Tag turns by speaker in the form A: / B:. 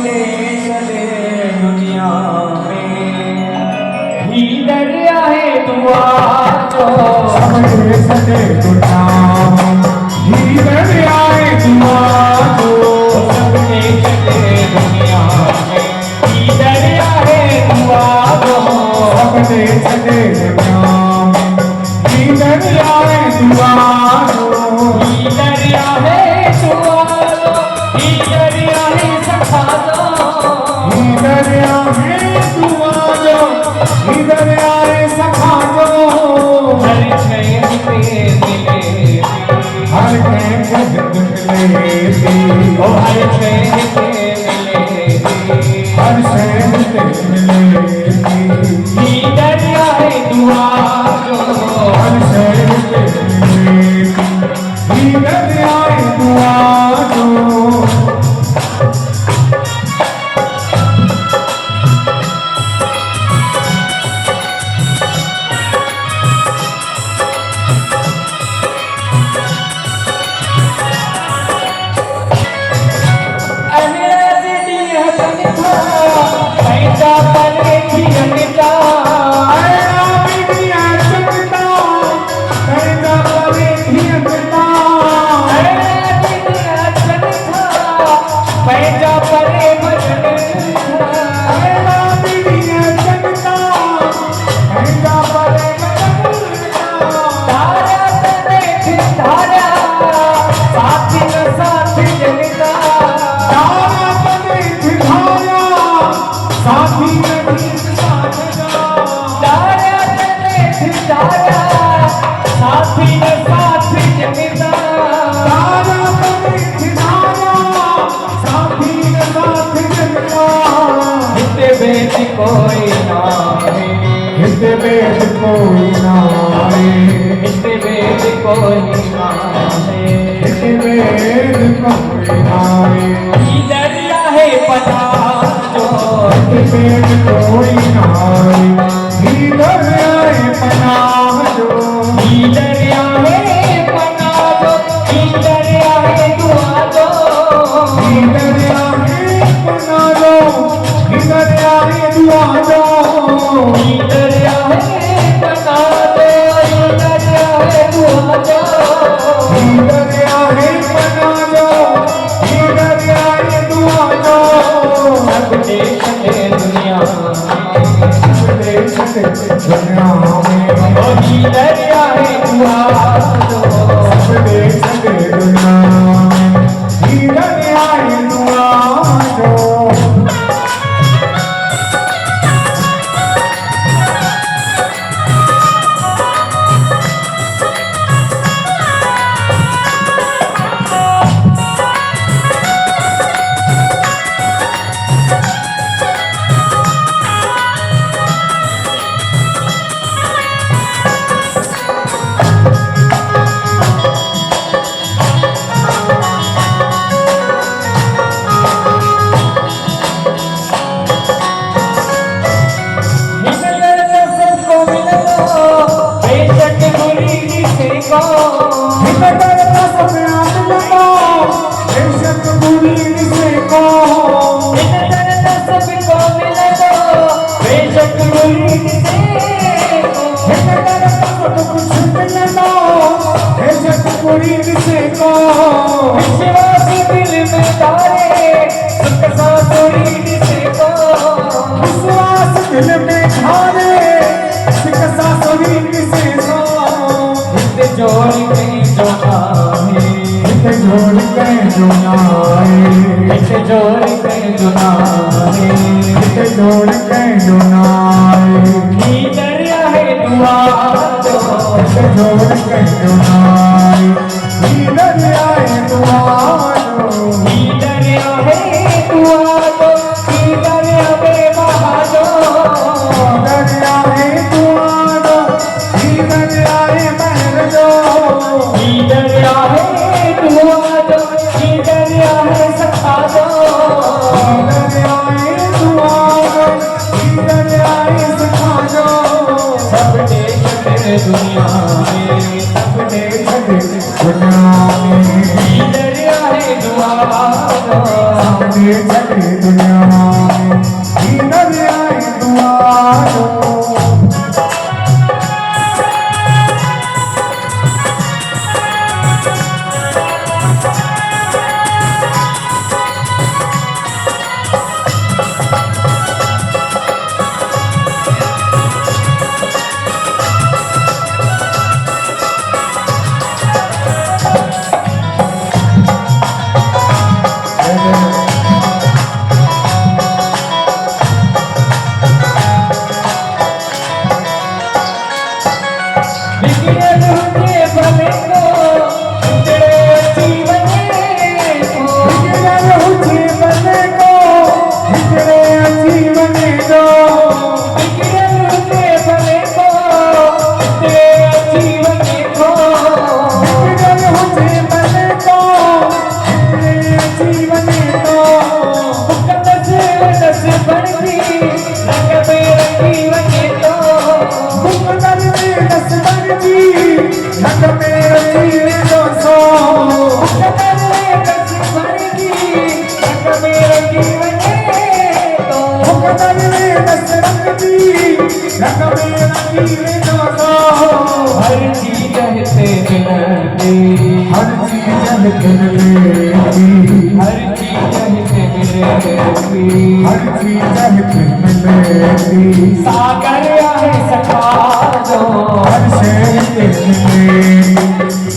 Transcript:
A: देश दे दुनिया में ही दरिया है दुआ जो
B: सब देश दे दुनिया में ही दरिया है दुआ जो
A: सब देश दे दुनिया में ही दरिया है दुआ जो
B: सब देश दे दुनिया में ही दरिया है दुआ जो
A: ही दरिया है दुआ जो ही दरिया है सखा जो
B: ही दरिया है दुआ जो ही दरिया है सखा जो
A: हर शय पे मिले
B: हर कहीं मिले
A: ओ हर शय पे मिले
B: हर शहर मिले
A: ही दरिया है दुआ जो
B: हर शहर मिले ही दरिया है दुआ जो
A: कोई ना
B: हित बेद कोई ना
A: हित वेद कोई ना
B: हित बेद कोई ना
A: दरिया है पता जो
B: हित बेद कोई ना ही दरिया है पनाह जो
A: ही दरिया है पता जो ही दरिया है दुआ जो
B: ही दरिया है पनाह जो ही दरिया है दुआ जो
A: ही दरिया है पता जो ही दरिया है दुआ जो
B: ही दरिया है पनाह जो ही दरिया है दुआ जो
A: सब देश है दुनिया
B: देश के दुनिया में
A: ओ ही दरिया है दुआ जो
B: सब देश के दुनिया में ही दरिया है दुआ जो
A: विश्वास दिल में तारे सुख सासुरी से को
B: विश्वास दिल में धारे सिकसा सभी से सो
A: हित जोड़ के जो नाहे
B: हित जोड़ के जो नाए
A: हित जोड़ के जो नाहे
B: हित जोड़ के जो नाए
A: ही दरिया है दुआ जो
B: हित जोड़ के जो नाए ही दरिया है दुआ जो
A: ही दरिया है दुआ जो ही दरिया में बहा जो
B: दरिया है दुआ जो ही दरिया है महर जो
A: ही दरिया है दुआ जो ही दरिया है सखा जो
B: दरिया है दुआ जो ही दरिया है सखा जो
A: सब देश में दुनिया में
B: सब देश के दुनिया में
A: ही दरिया है दुआ जो
B: छॾे छॾे दुनिया में ईंदड़ आई दुआरो
A: बिगड़ल हुजे भले को बिगड़े जीवन को
B: बिगड़ल हुजे भले को बिगड़े जीवन को
A: बिगड़ल हुजे भले को बिगड़े जीवन को
B: बिगड़ल हुजे भले को बिगड़े जीवन को
A: मुकद्दस दस बनती रंग बेरंगी वने तो
B: मुकद्दस दस बनती रंग बेरंगी दोसो
A: मुकद्दस दस बनती रंग बेरंगी वने तो
B: मुकद्दस दस बनती रंग बेरंगी दोसो
A: हर चीज हिते मिलती
B: हर चीज हिते मिलेगी
A: हर चीज हिते मिलती
B: हर चीज हिते मिलेगी
A: सागर आहे सखा जो
B: हर शइ हिते मिलेगी